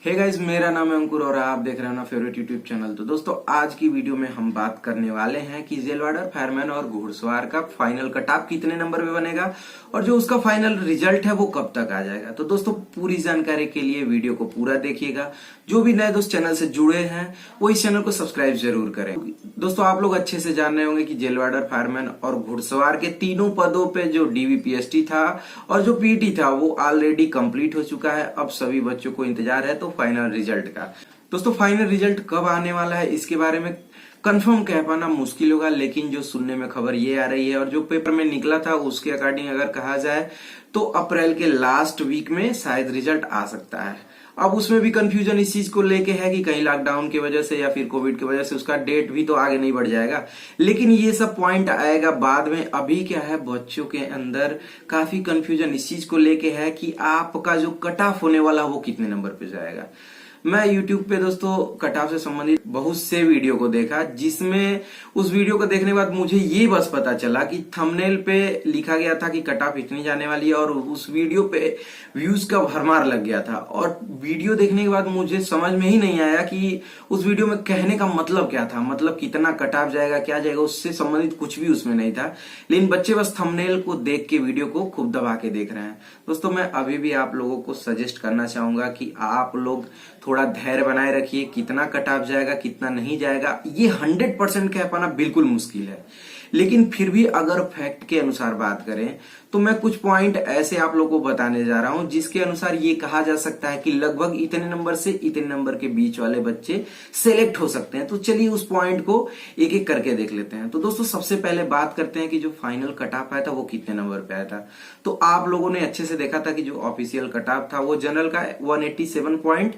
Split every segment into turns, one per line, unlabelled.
Hey guys, मेरा नाम है अंकुर और आप देख रहे हैं ना फेवरेट यूट्यूब चैनल। तो दोस्तों, आज की वीडियो में हम बात करने वाले हैं कि जेलवाडर, फायरमैन और घुड़सवार का फाइनल कट ऑफ कितने नंबर पे बनेगा और जो उसका फाइनल रिजल्ट है वो कब तक आ जाएगा। तो दोस्तों, पूरी जानकारी के लिए वीडियो को पूरा देखिएगा। जो भी नए दोस्त चैनल से जुड़े हैं वो इस चैनल को सब्सक्राइब जरूर करें। दोस्तों, आप लोग अच्छे से जान रहे होंगे कि जेलवाडर, फायरमैन और घुड़सवार के तीनों पदों पे जो डीवीपीएसटी था और जो पीटी था वो ऑलरेडी कंप्लीट हो चुका है। अब सभी बच्चों को इंतजार है तो फाइनल रिजल्ट का। दोस्तों, फाइनल रिजल्ट कब आने वाला है इसके बारे में कंफर्म कह पाना मुश्किल होगा, लेकिन जो सुनने में खबर ये आ रही है और जो पेपर में निकला था उसके अकॉर्डिंग अगर कहा जाए तो अप्रैल के लास्ट वीक में शायद रिजल्ट आ सकता है। अब उसमें भी कंफ्यूजन इस चीज को लेके है कि कहीं लॉकडाउन की वजह से या फिर कोविड की वजह से उसका डेट भी तो आगे नहीं बढ़ जाएगा, लेकिन ये सब पॉइंट आएगा बाद में। अभी क्या है, बच्चों के अंदर काफी कंफ्यूजन इस चीज को लेके है कि आपका जो कट ऑफ होने वाला वो कितने नंबर पे जाएगा। मैं YouTube पे दोस्तों कट ऑफ से संबंधित बहुत से वीडियो को देखा, जिसमें उस वीडियो को देखने के बाद मुझे ये बस पता चला कि थंबनेल पे लिखा गया था कि कट ऑफ इतनी जाने वाली है और उस वीडियो पे व्यूज का भरमार लग गया था। और वीडियो देखने के बाद मुझे समझ में ही नहीं आया कि उस वीडियो में कहने का मतलब क्या था, मतलब कितना कट ऑफ जाएगा, क्या जाएगा, उससे संबंधित कुछ भी उसमें नहीं था। लेकिन बच्चे बस थंबनेल को देख के वीडियो को खूब दबा के देख रहे हैं। दोस्तों, मैं अभी भी आप लोगों को सजेस्ट करना चाहूंगा कि आप लोग थोड़ा धैर्य बनाए रखिए। कितना कट ऑफ जाएगा, कितना नहीं जाएगा, ये 100% कह पाना बिल्कुल मुश्किल है। लेकिन फिर भी अगर फैक्ट के अनुसार बात करें तो मैं कुछ पॉइंट ऐसे आप लोगों को बताने जा रहा हूं जिसके अनुसार ये कहा जा सकता है कि लगभग इतने नंबर से इतने नंबर के बीच वाले बच्चे सेलेक्ट हो सकते हैं। तो चलिए उस पॉइंट को एक एक करके देख लेते हैं। तो दोस्तों, सबसे पहले बात करते हैं कि जो फाइनल कट ऑफ आया था वो कितने नंबर पे आया था। तो आप लोगों ने अच्छे से देखा था कि जो ऑफिशियल कट ऑफ था वो जनरल का 187 पॉइंट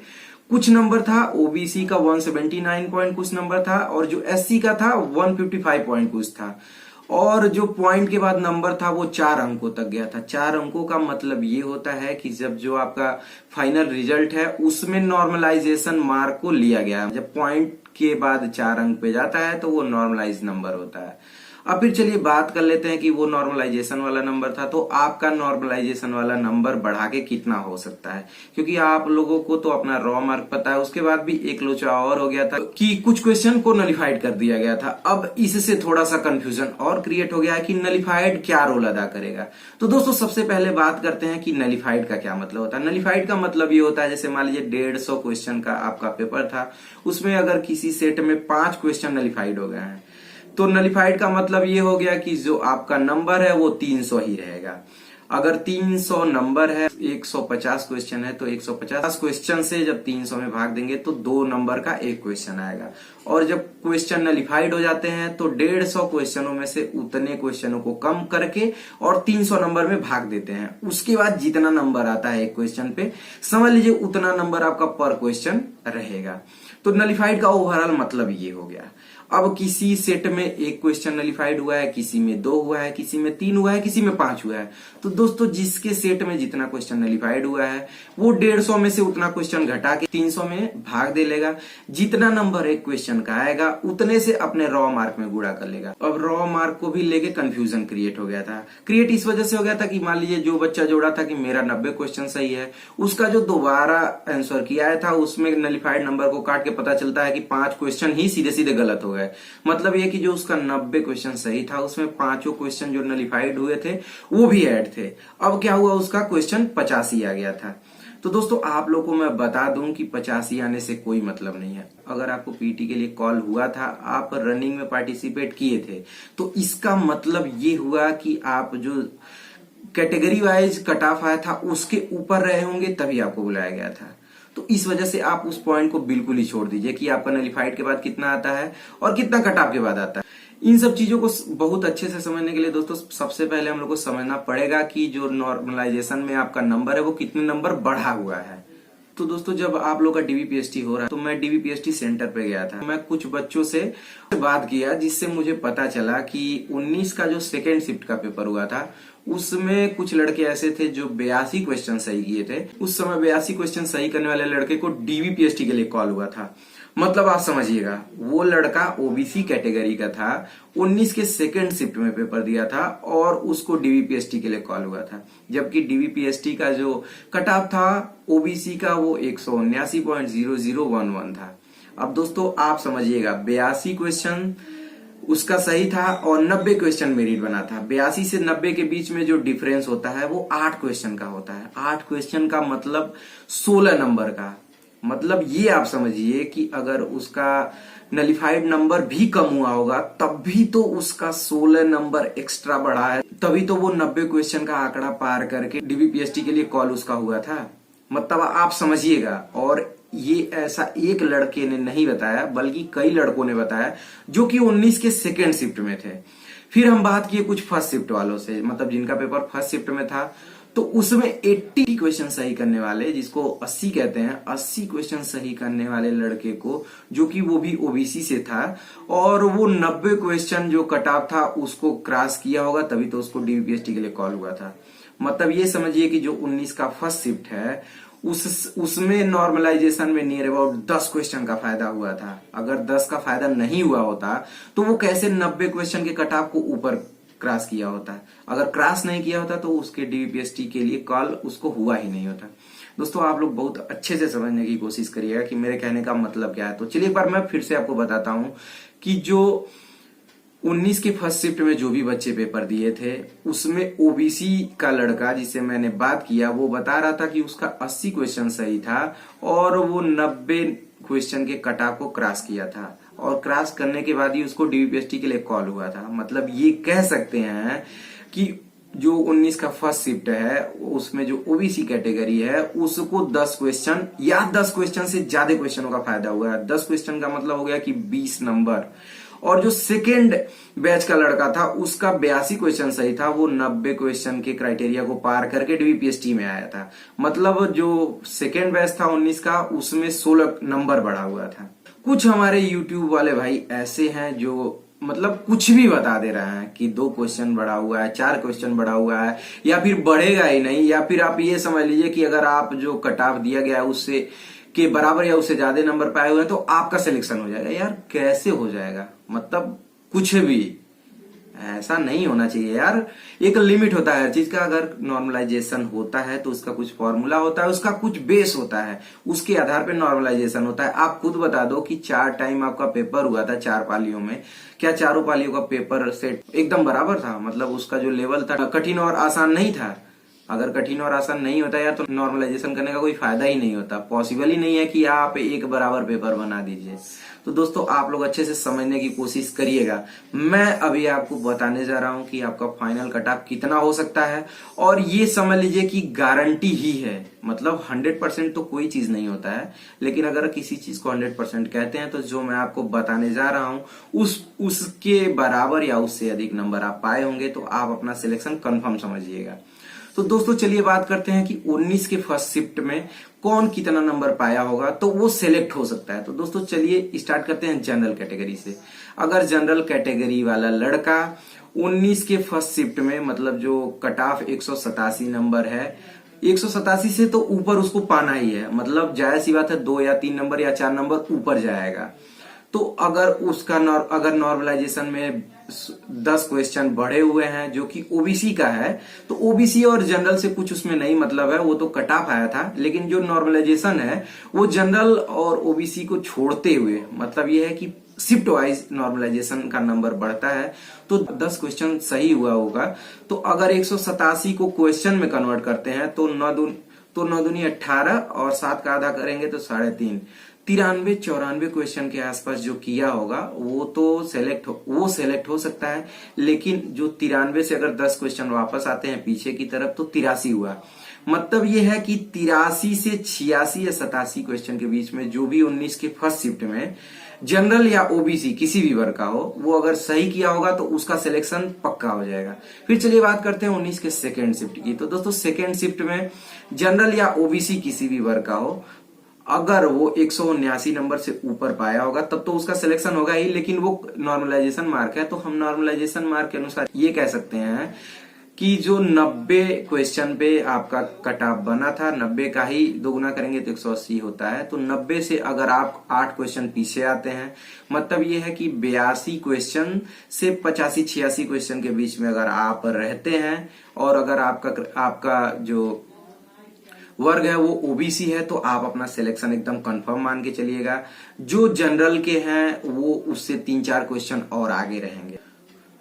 कुछ नंबर था, ओबीसी का 179 पॉइंट कुछ नंबर था और जो एससी का था 155 पॉइंट कुछ था। और जो पॉइंट के बाद नंबर था वो 4 अंकों तक गया था। 4 अंकों का मतलब ये होता है कि जब जो आपका फाइनल रिजल्ट है उसमें नॉर्मलाइजेशन मार्क को लिया गया। जब पॉइंट के बाद 4 अंक पे जाता है तो वो नॉर्मलाइज नंबर होता है। अब फिर चलिए बात कर लेते हैं कि वो नॉर्मलाइजेशन वाला नंबर था, तो आपका नॉर्मलाइजेशन वाला नंबर बढ़ा के कितना हो सकता है, क्योंकि आप लोगों को तो अपना रॉ मार्क पता है। उसके बाद भी एक लोचा और हो गया था कि कुछ क्वेश्चन को नलिफाइड कर दिया गया था। अब इससे थोड़ा सा कंफ्यूजन और क्रिएट हो गया है कि नलिफाइड क्या रोल अदा करेगा। तो दोस्तों, सबसे पहले बात करते हैं कि नलिफाइड का क्या मतलब होता है। नलिफाइड का मतलब ये होता है, जैसे मान लीजिए 150 क्वेश्चन का आपका पेपर था, उसमें अगर किसी सेट में 5 क्वेश्चन नलिफाइड हो गए हैं तो नलिफाइड का मतलब ये हो गया कि जो आपका नंबर है वो 300 ही रहेगा। अगर 300 नंबर है, 150 क्वेश्चन है, तो 150 क्वेश्चन से जब 300 में भाग देंगे तो 2 नंबर का एक क्वेश्चन आएगा। और जब क्वेश्चन नलिफाइड हो जाते हैं तो 150 क्वेश्चनों में से उतने क्वेश्चनों को कम करके और 300 नंबर में भाग देते हैं। उसके बाद जितना नंबर आता है एक क्वेश्चन पे, समझ लीजिए उतना नंबर आपका पर क्वेश्चन रहेगा। तो नलिफाइड का ओवरऑल मतलब ये हो गया। अब किसी सेट में एक क्वेश्चन नलिफाइड हुआ है, किसी में 2 हुआ है, किसी में 3 हुआ है, किसी में 5 हुआ है। तो दोस्तों, जिसके सेट में जितना क्वेश्चन नलिफाइड हुआ है वो 150 में से उतना क्वेश्चन घटा के 300 में भाग दे लेगा। जितना नंबर एक क्वेश्चन का आएगा उतने से अपने रॉ मार्क में गुणा कर लेगा। अब रॉ मार्क को भी लेके कंफ्यूजन क्रिएट हो गया था। क्रिएट इस वजह से हो गया था कि मान लीजिए जो बच्चा जोड़ा था कि मेरा 90 क्वेश्चन सही है, उसका जो दोबारा आंसर किया था उसमें नलिफाइड नंबर को काट के पता चलता है कि 5 क्वेश्चन ही सीधे सीधे गलत हो गए। मतलब ये कि जो उसका 90 क्वेश्चन सही था उसमें 5 क्वेश्चन जो नलिफाइड हुए थे वो भी ऐड थे। अब क्या हुआ, उसका क्वेश्चन 85 आ गया था। तो दोस्तों, आप लोगों को मैं बता दूं कि 85 आने से कोई मतलब नहीं है। अगर आपको पीटी के लिए कॉल हुआ था, आप रनिंग में पार्टिसिपेट किए थे, तो इसका मतलब ये हुआ कि आप जो कैटेगरी वाइज कट ऑफ आया था उसके ऊपर रहे होंगे, तभी आपको बुलाया गया था। तो इस वजह से आप उस पॉइंट को बिल्कुल ही छोड़ दीजिए कि आपका नलिफाइड के बाद कितना आता है और कितना कट ऑफ के बाद आता है। इन सब चीजों को बहुत अच्छे से समझने के लिए दोस्तों, सबसे पहले हम लोग को समझना पड़ेगा कि जो नॉर्मलाइजेशन में आपका नंबर है वो कितने नंबर बढ़ा हुआ है। तो दोस्तों, जब आप लोग का डीवीपीएसटी हो रहा है तो मैं डीवीपीएसटी सेंटर पे गया था। मैं कुछ बच्चों से बात किया जिससे मुझे पता चला कि 19 का जो सेकेंड शिफ्ट का पेपर हुआ था उसमें कुछ लड़के ऐसे थे जो 82 क्वेश्चन सही किए थे। उस समय 82 क्वेश्चन सही करने वाले लड़के को डीवीपीएसटी के लिए कॉल हुआ था। मतलब आप समझिएगा, वो लड़का ओबीसी कैटेगरी का था, 19 के सेकंड शिफ्ट में पेपर दिया था और उसको डीवीपीएसटी के लिए कॉल हुआ था, जबकि डीवीपीएसटी का जो कट ऑफ था ओबीसी का वो 179.0011 था। अब दोस्तों आप समझिएगा, 82 क्वेश्चन उसका सही था और 90 क्वेश्चन मेरिट बना था। 82 से 90 के बीच में जो डिफरेंस होता है वो 8 क्वेश्चन का होता है। 8 क्वेश्चन का मतलब 16 नंबर का। मतलब ये आप समझिए कि अगर उसका नलिफाइड नंबर भी कम हुआ होगा तब भी तो उसका 16 नंबर एक्स्ट्रा बढ़ा है, तभी तो वो 90 क्वेश्चन का आंकड़ा पार करके डीवीपीएसटी के लिए कॉल उसका हुआ था। मतलब आप समझिएगा, और ये ऐसा एक लड़के ने नहीं बताया बल्कि कई लड़कों ने बताया जो कि 19 के सेकेंड शिफ्ट में थे। फिर हम बात किए कुछ फर्स्ट शिफ्ट वालों से, मतलब जिनका पेपर फर्स्ट शिफ्ट में था, तो उसमें 80 क्वेश्चन सही करने वाले, जिसको 80 कहते हैं, 80 क्वेश्चन सही करने वाले लड़के को, जो कि वो भी ओबीसी से था, और वो 90 क्वेश्चन जो कट ऑफ था उसको क्रॉस किया होगा, तभी तो उसको डीवीपीएसटी के लिए कॉल हुआ था। मतलब ये समझिए कि जो 19 का फर्स्ट शिफ्ट है उसमें नॉर्मलाइजेशन में नियर अबाउट 10 क्वेश्चन का फायदा हुआ था। अगर 10 का फायदा नहीं हुआ होता तो वो कैसे 90 क्वेश्चन के कट ऑफ को ऊपर क्रॉस किया होता। अगर क्रॉस नहीं किया होता तो उसके डीवीपीएसटी के लिए कॉल उसको हुआ ही नहीं होता। दोस्तों आप लोग बहुत अच्छे से समझने की कोशिश करिएगा कि मेरे कहने का मतलब क्या है। तो चलिए एक बार मैं फिर से आपको बताता हूं कि जो 19 के फर्स्ट शिफ्ट में जो भी बच्चे पेपर दिए थे उसमें ओबीसी का लड़का जिसे मैंने बात किया वो बता रहा था कि उसका 80 क्वेश्चन सही था और वो 90 क्वेश्चन के कट ऑफ को क्रॉस किया था, और क्रॉस करने के बाद ही उसको डीवीपीएसटी के लिए कॉल हुआ था। मतलब ये कह सकते हैं कि जो 19 का फर्स्ट शिफ्ट है उसमें जो ओबीसी कैटेगरी है उसको 10 क्वेश्चन या 10 क्वेश्चन से ज्यादा क्वेश्चनों का फायदा हुआ है। 10 क्वेश्चन का मतलब हो गया कि 20 नंबर। और जो सेकेंड बैच का लड़का था उसका 82 क्वेश्चन सही था, वो 90 क्वेश्चन के क्राइटेरिया को पार करके डीवीपीएसटी में आया था। मतलब जो सेकेंड बैच था 19 का उसमें 16 नंबर बढ़ा हुआ था। कुछ हमारे यूट्यूब वाले भाई ऐसे हैं जो मतलब कुछ भी बता दे रहे हैं कि 2 क्वेश्चन बढ़ा हुआ है, 4 क्वेश्चन बढ़ा हुआ है, या फिर बढ़ेगा ही नहीं, या फिर आप ये समझ लीजिए कि अगर आप जो कट ऑफ दिया गया है उससे के बराबर या उससे ज्यादा नंबर पाए हुए हैं तो आपका सिलेक्शन हो जाएगा। यार कैसे हो जाएगा? मतलब कुछ भी ऐसा नहीं होना चाहिए यार। एक लिमिट होता है हर चीज का। अगर नॉर्मलाइजेशन होता है तो उसका कुछ फॉर्मूला होता है, उसका कुछ बेस होता है, उसके आधार पे नॉर्मलाइजेशन होता है। आप खुद बता दो कि 4 टाइम आपका पेपर हुआ था 4 पालियों में, क्या चारों पालियों का पेपर सेट एकदम बराबर था? मतलब उसका जो लेवल था कठिन और आसान नहीं था। अगर कठिन और आसान नहीं होता यार तो नॉर्मलाइजेशन करने का कोई फायदा ही नहीं होता। पॉसिबल ही नहीं है कि आप एक बराबर पेपर बना दीजिए। तो दोस्तों आप लोग अच्छे से समझने की कोशिश करिएगा। मैं अभी आपको बताने जा रहा हूं कि आपका फाइनल कट ऑफ कितना हो सकता है, और ये समझ लीजिए कि गारंटी ही है। मतलब 100% तो कोई चीज नहीं होता है, लेकिन अगर किसी चीज को 100% कहते हैं तो जो मैं आपको बताने जा रहा हूं उसके बराबर या उससे अधिक नंबर आप पाए होंगे तो आप अपना सिलेक्शन कंफर्म समझिएगा। तो दोस्तों चलिए बात करते हैं कि 19 के फर्स्ट शिफ्ट में कौन कितना नंबर पाया होगा तो वो सिलेक्ट हो सकता है। तो दोस्तों चलिए स्टार्ट करते हैं जनरल कैटेगरी से। अगर जनरल कैटेगरी वाला लड़का 19 के फर्स्ट शिफ्ट में, मतलब जो कट ऑफ 187 नंबर है, 187 से तो ऊपर उसको पाना ही है। मतलब जायज सी बात है 2 या 3 नंबर या 4 नंबर ऊपर जाएगा। तो अगर उसका अगर नॉर्मलाइजेशन में 10 क्वेश्चन बढ़े हुए हैं जो कि ओबीसी का है, तो ओबीसी और जनरल से कुछ उसमें नहीं मतलब है, वो तो कट ऑफ आया था। लेकिन जो नॉर्मलाइजेशन है वो जनरल और ओबीसी को छोड़ते हुए, मतलब ये है कि शिफ्ट वाइज नॉर्मलाइजेशन का नंबर बढ़ता है। तो 10 क्वेश्चन सही हुआ होगा। तो अगर 187 को क्वेश्चन में कन्वर्ट करते हैं तो 9 दूनी 18 और 7 का आधा करेंगे तो 3.5, 93-94 क्वेश्चन के आसपास जो किया होगा वो तो सेलेक्ट हो सकता है। लेकिन जो 93 से अगर 10 क्वेश्चन वापस आते हैं पीछे की तरफ तो 83 हुआ। मतलब ये है कि 83 से 86 या 87 क्वेश्चन के बीच में जो भी 19 के फर्स्ट शिफ्ट में जनरल या ओबीसी किसी भी वर्ग का हो, वो अगर सही किया होगा तो उसका सिलेक्शन पक्का हो जाएगा। फिर चलिए बात करते हैं 19 के सेकेंड शिफ्ट की। तो दोस्तों सेकेंड शिफ्ट में जनरल या ओबीसी किसी भी वर्ग का हो, अगर वो 179 नंबर से ऊपर पाया होगा तब तो उसका सिलेक्शन होगा ही। लेकिन वो नॉर्मलाइजेशन मार्क है तो हम नॉर्मलाइजेशन मार्क के अनुसार ये कह सकते हैं कि जो 90 क्वेश्चन पे आपका कट ऑफ बना था, 90 का ही दोगुना करेंगे तो 180 होता है। तो 90 से अगर आप 8 क्वेश्चन पीछे आते हैं, मतलब ये है कि 82 क्वेश्चन से 85-86 क्वेश्चन के बीच में अगर आप रहते हैं और अगर आपका जो वर्ग है वो ओबीसी है, तो आप अपना सिलेक्शन एकदम कंफर्म मान के चलिएगा। जो जनरल के हैं वो उससे 3-4 क्वेश्चन और आगे रहेंगे।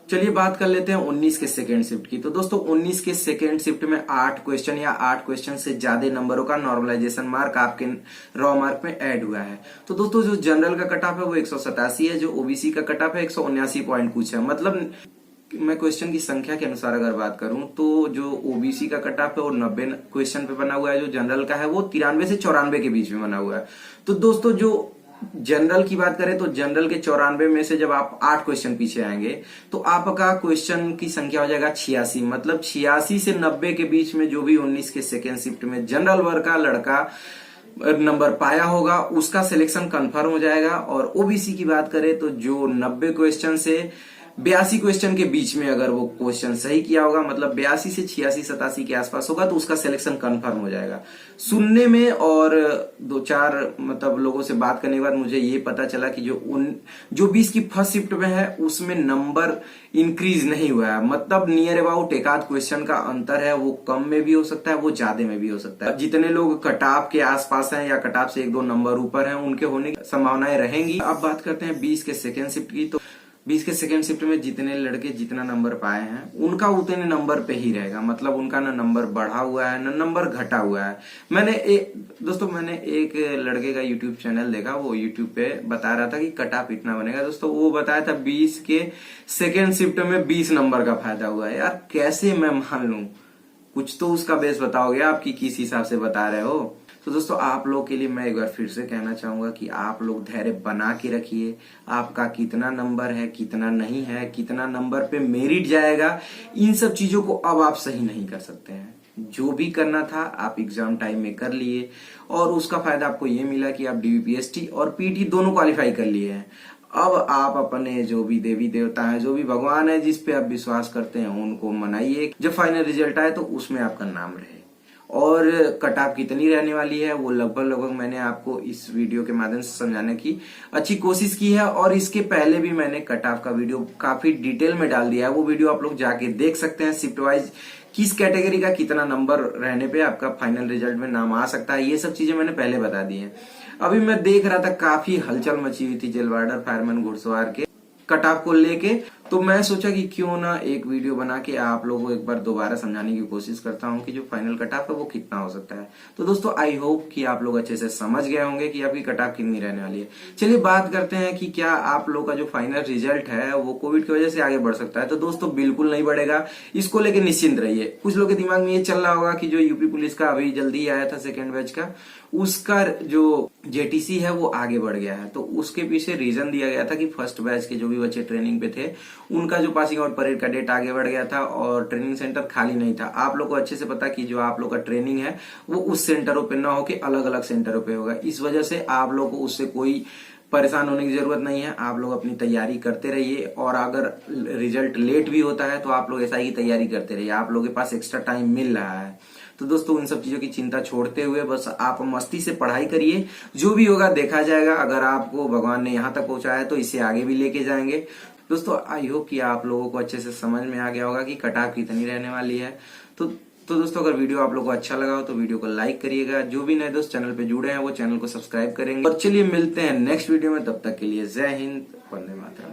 चलिए बात कर लेते हैं 19 के सेकेंड शिफ्ट की। तो दोस्तों 19 के सेकेंड शिफ्ट में 8 क्वेश्चन या 8 क्वेश्चन से ज्यादा नंबरों का नॉर्मलाइजेशन मार्क आपके रॉ मार्क में ऐड हुआ है। तो दोस्तों जो जनरल का कट ऑफ है वो 187 है, जो ओबीसी का कट ऑफ है 179 पॉइंट कुछ है। मतलब मैं क्वेश्चन की संख्या के अनुसार अगर बात करूं तो जो ओबीसी का कट ऑफ है वो 90 क्वेश्चन पे बना हुआ है, जो जनरल का है वो 93 से 94 के बीच में बना हुआ है। तो दोस्तों जो जनरल की बात करें तो जनरल के 94 में से जब आप 8 क्वेश्चन पीछे आएंगे तो आपका क्वेश्चन की संख्या हो जाएगा 86। मतलब 86 से 90 के बीच में जो भी 19 के सेकेंड शिफ्ट में जनरल वर्ग का लड़का नंबर पाया होगा उसका सिलेक्शन कंफर्म हो जाएगा। और ओबीसी की बात करें तो जो 90 क्वेश्चन से 82 क्वेश्चन के बीच में अगर वो क्वेश्चन सही किया होगा, मतलब 82 से 86-87 के आसपास होगा, तो उसका सिलेक्शन कंफर्म हो जाएगा। सुनने में और 2-4 मतलब लोगों से बात करने के बाद मुझे ये पता चला कि जो 20 की फर्स्ट शिफ्ट में है उसमें नंबर इंक्रीज नहीं हुआ है। मतलब नियर अबाउट एक आध क्वेश्चन का अंतर है, वो कम में भी हो सकता है, वो ज्यादा में भी हो सकता है। जितने लोग कटाप के आसपास हैं या कटाप से 1-2 नंबर ऊपर हैं उनके होने की संभावनाएं रहेंगी। अब बात करते हैं 20 के सेकेंड शिफ्ट की। तो 20 के सेकेंड शिफ्ट में जितने लड़के जितना नंबर पाए हैं उनका उतने नंबर पे ही रहेगा। मतलब उनका ना नंबर बढ़ा हुआ है ना नंबर घटा हुआ है। मैंने एक लड़के का यूट्यूब चैनल देखा, वो यूट्यूब पे बता रहा था कि कट ऑफ इतना बनेगा। दोस्तों वो बताया था 20 के सेकेंड शिफ्ट में 20 नंबर का फायदा हुआ है। यार कैसे मैं मान लूं? कुछ तो उसका बेस बताओगे आप कि किस हिसाब से बता रहे हो। तो दोस्तों आप लोग के लिए मैं एक बार फिर से कहना चाहूंगा कि आप लोग धैर्य बना के रखिए। आपका कितना नंबर है, कितना नहीं है, कितना नंबर पे मेरिट जाएगा, इन सब चीजों को अब आप सही नहीं कर सकते हैं। जो भी करना था आप एग्जाम टाइम में कर लिए और उसका फायदा आपको ये मिला कि आप डीवीपीएसटी और पीटी दोनों क्वालिफाई कर लिए हैं। अब आप अपने जो भी देवी देवता है, जो भी भगवान है जिस पे आप विश्वास करते हैं उनको मनाइए। जब फाइनल रिजल्ट आए तो उसमें आपका नाम रहे। और कट ऑफ कितनी रहने वाली है वो लगभग मैंने आपको इस वीडियो के माध्यम से समझाने की अच्छी कोशिश की है। और इसके पहले भी मैंने कट ऑफ का वीडियो काफी डिटेल में डाल दिया है, वो वीडियो आप लोग जाके देख सकते हैं। शिफ्ट वाइज किस कैटेगरी का कितना नंबर रहने पे आपका फाइनल रिजल्ट में नाम आ सकता है, ये सब चीजें मैंने पहले बता दी है। अभी मैं देख रहा था काफी हलचल मची हुई थी जेल वार्डर फायरमैन घुड़सवार के कट ऑफ को लेके, तो मैं सोचा कि क्यों ना एक वीडियो बना के आप लोगों को एक बार दोबारा समझाने की कोशिश करता हूं कि जो फाइनल कट ऑफ है वो कितना हो सकता है। तो दोस्तों आई होप कि आप लोग अच्छे से समझ गए होंगे कि आपकी कट ऑफ कितनी रहने वाली है। चलिए बात करते हैं कि क्या आप लोग का जो फाइनल रिजल्ट है वो कोविड की वजह से आगे बढ़ सकता है। तो दोस्तों बिल्कुल नहीं बढ़ेगा, इसको लेके निश्चिंत रहिए। कुछ लोग के दिमाग में ये चल रहा होगा कि जो यूपी पुलिस का अभी जल्दी आया था सेकेंड बैच का, उसका जो जेटीसी है वो आगे बढ़ गया है। तो उसके पीछे रीजन दिया गया था कि फर्स्ट बैच के जो भी बच्चे ट्रेनिंग पे थे उनका जो पासिंग आउट परेड का डेट आगे बढ़ गया था और ट्रेनिंग सेंटर खाली नहीं था। आप लोग को अच्छे से पता कि जो आप लोग का ट्रेनिंग है वो उस सेंटरों पे ना होके अलग अलग सेंटरों पे होगा। इस वजह से आप लोग को उससे कोई परेशान होने की जरूरत नहीं है। आप लोग अपनी तैयारी करते रहिए और अगर रिजल्ट लेट भी होता है तो आप लोग एसआई की तैयारी करते रहिए। आप लोगों के पास एक्स्ट्रा टाइम मिल रहा है। तो दोस्तों इन सब चीजों की चिंता छोड़ते हुए बस आप मस्ती से पढ़ाई करिए, जो भी होगा देखा जाएगा। अगर आपको भगवान ने यहाँ तक पहुंचाया है तो इसे आगे भी लेके जाएंगे। दोस्तों आई होप कि आप लोगों को अच्छे से समझ में आ गया होगा कि कट ऑफ कितनी रहने वाली है। तो दोस्तों अगर वीडियो आप लोगों को अच्छा लगा हो तो वीडियो को लाइक करिएगा। जो भी नए दोस्त चैनल पे जुड़े हैं वो चैनल को सब्सक्राइब करेंगे। और चलिए मिलते हैं नेक्स्ट वीडियो में, तब तक के लिए जय हिंद, वंदे मातरम।